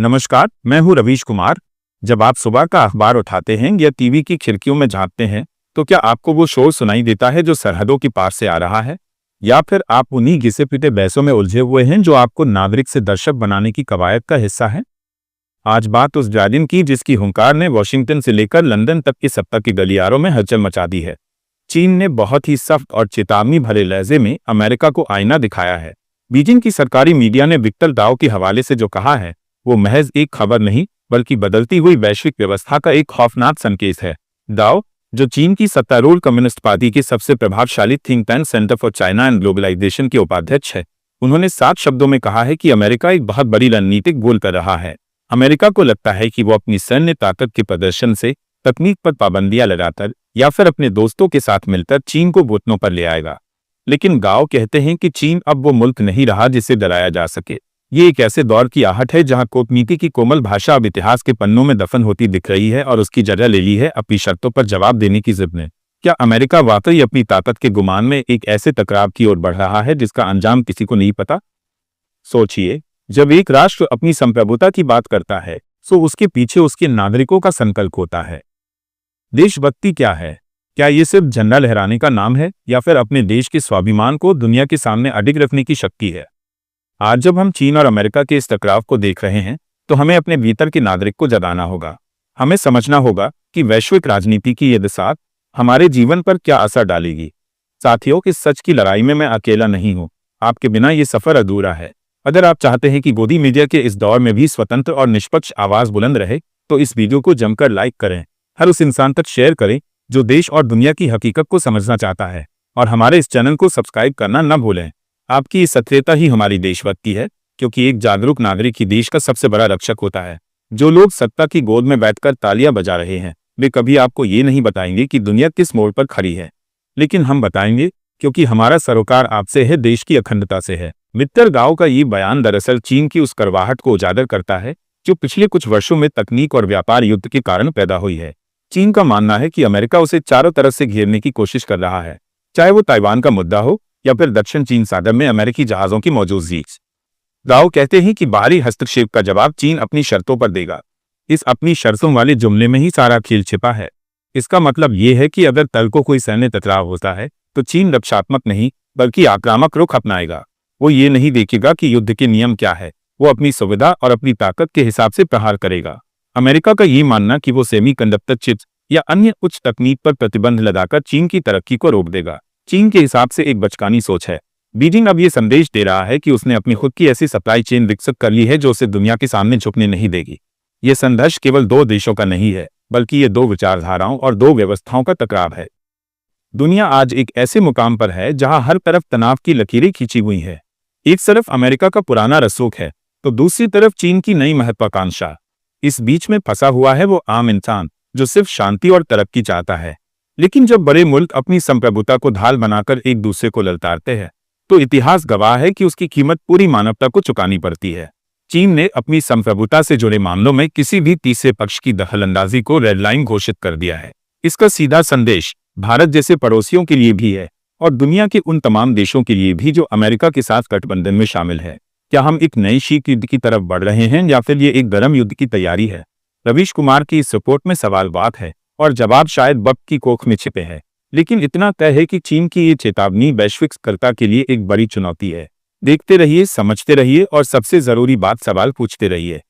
नमस्कार, मैं हूं रवीश कुमार। जब आप सुबह का अखबार उठाते हैं या टीवी की खिड़कियों में झांकते हैं, तो क्या आपको वो शोर सुनाई देता है जो सरहदों के पार से आ रहा है? या फिर आप उन्हीं घिसे-पिटे बहसों में उलझे हुए हैं जो आपको नागरिक से दर्शक बनाने की कवायद का हिस्सा है? आज बात उस ड्रैगन की जिसकी हुंकार ने वॉशिंगटन से लेकर लंदन तक के सत्ता के गलियारों में हलचल मचा दी है। चीन ने बहुत ही सख्त और चेतावनी भरे लहजे में अमेरिका को आईना दिखाया है। बीजिंग की सरकारी मीडिया ने विक्टर दाओ के हवाले से जो कहा है, वो महज एक खबर नहीं बल्कि बदलती हुई वैश्विक व्यवस्था का एक खौफनाक संकेत है। दाओ, जो चीन की सत्तारूढ़ कम्युनिस्ट पार्टी के सबसे प्रभावशाली think tank centre for China and globalisation के उपाध्यक्ष है, उन्होंने 7 शब्दों में कहा है कि अमेरिका एक बहुत बड़ी रणनीतिक भूल कर रहा है। अमेरिका को लगता है कि वो अपनी सैन्य ताकत के प्रदर्शन से, तकनीक पर पाबंदियां लगाकर या फिर अपने दोस्तों के साथ मिलकर चीन को घुटनों पर ले आएगा। लेकिन गाओ कहते हैं कि चीन अब वो मुल्क नहीं रहा जिसे डराया जा सके। ये एक ऐसे दौर की आहट है जहां कूटनीति की कोमल भाषा अब इतिहास के पन्नों में दफन होती दिख रही है और उसकी जगह ले ली है अपनी शर्तों पर जवाब देने की जिद ने। क्या अमेरिका वाकई अपनी ताकत के गुमान में एक ऐसे टकराव की ओर बढ़ रहा है जिसका अंजाम किसी को नहीं पता? सोचिए, जब एक राष्ट्र अपनी संप्रभुता की बात करता है तो उसके पीछे उसके नागरिकों का संकल्प होता है। देशभक्ति क्या है? क्या ये सिर्फ झंडा लहराने का नाम है या फिर अपने देश के स्वाभिमान को दुनिया के सामने अडिग रखने की शक्ति है? आज जब हम चीन और अमेरिका के इस टकराव को देख रहे हैं, तो हमें अपने भीतर के नागरिक को जगाना होगा। हमें समझना होगा कि वैश्विक राजनीति की ये दसात हमारे जीवन पर क्या असर डालेगी। साथियों, इस सच की लड़ाई में मैं अकेला नहीं हूं। आपके बिना ये सफर अधूरा है। अगर आप चाहते हैं कि गोदी मीडिया के इस दौर में भी स्वतंत्र और निष्पक्ष आवाज बुलंद रहे, तो इस वीडियो को जमकर लाइक करें, हर उस इंसान तक शेयर करें जो देश और दुनिया की हकीकत को समझना चाहता है, और हमारे इस चैनल को सब्सक्राइब करना न भूलें। आपकी इस सक्रियता ही हमारी देशभक्ति है, क्योंकि एक जागरूक नागरिक ही देश का सबसे बड़ा रक्षक होता है। जो लोग सत्ता की गोद में बैठकर तालियां बजा रहे हैं, वे कभी आपको ये नहीं बताएंगे कि दुनिया किस मोड़ पर खड़ी है, लेकिन हम बताएंगे, क्योंकि हमारा सरोकार आपसे है, देश की अखंडता से है। विक्टर दाओ का ये बयान दरअसल चीन की उस करवाहट को उजागर करता है जो पिछले कुछ वर्षों में तकनीक और व्यापार युद्ध के कारण पैदा हुई है। चीन का मानना है कि अमेरिका उसे चारों तरफ से घेरने की कोशिश कर रहा है, चाहे वो ताइवान का मुद्दा हो या फिर दक्षिण चीन सागर में अमेरिकी जहाजों की मौजूदगी। दाओ कहते हैं कि बाहरी हस्तक्षेप का जवाब चीन अपनी शर्तों पर देगा। इस अपनी शर्तों वाले जुमले में ही सारा खेल छिपा है। इसका मतलब ये है कि अगर कल को कोई सैन्य टकराव होता है, तो चीन रक्षात्मक नहीं बल्कि आक्रामक रुख अपनाएगा। वो ये नहीं देखेगा कि युद्ध के नियम क्या है, वो अपनी सुविधा और अपनी ताकत के हिसाब से प्रहार करेगा। अमेरिका का ये मानना कि वो सेमीकंडक्टर चिप्स या अन्य उच्च तकनीक पर प्रतिबंध लगाकर चीन की तरक्की को रोक देगा, चीन के हिसाब से एक बचकानी सोच है। बीजिंग अब ये संदेश दे रहा है कि उसने अपनी खुद की ऐसी सप्लाई चेन विकसित कर ली है जो उसे दुनिया के सामने झुकने नहीं देगी। ये संघर्ष केवल 2 देशों का नहीं है, बल्कि ये 2 विचारधाराओं और 2 व्यवस्थाओं का टकराव है। दुनिया आज एक ऐसे मुकाम पर है जहां हर तरफ तनाव की लकीरें खींची हुई है। एक तरफ अमेरिका का पुराना रसूख है, तो दूसरी तरफ चीन की नई महत्वाकांक्षा। इस बीच में फंसा हुआ है वो आम इंसान जो सिर्फ शांति और तरक्की चाहता है। लेकिन जब बड़े मुल्क अपनी संप्रभुता को ढाल बनाकर एक दूसरे को ललकारते हैं, तो इतिहास गवाह है कि उसकी कीमत पूरी मानवता को चुकानी पड़ती है। चीन ने अपनी संप्रभुता से जुड़े मामलों में किसी भी तीसरे पक्ष की दखलंदाजी को रेड लाइन घोषित कर दिया है। इसका सीधा संदेश भारत जैसे पड़ोसियों के लिए भी है और दुनिया के उन तमाम देशों के लिए भी जो अमेरिका के साथ गठबंधन में शामिल है। क्या हम एक नई शीत युद्ध की तरफ बढ़ रहे हैं या फिर ये एक गर्म युद्ध की तैयारी है? रवीश कुमार की इस रिपोर्ट में सवाल बात है और जवाब शायद वक्त की कोख में छिपे हैं। लेकिन इतना तय है कि चीन की ये चेतावनी वैश्विक स्थिरता के लिए एक बड़ी चुनौती है। देखते रहिए, समझते रहिए और सबसे जरूरी बात, सवाल पूछते रहिए।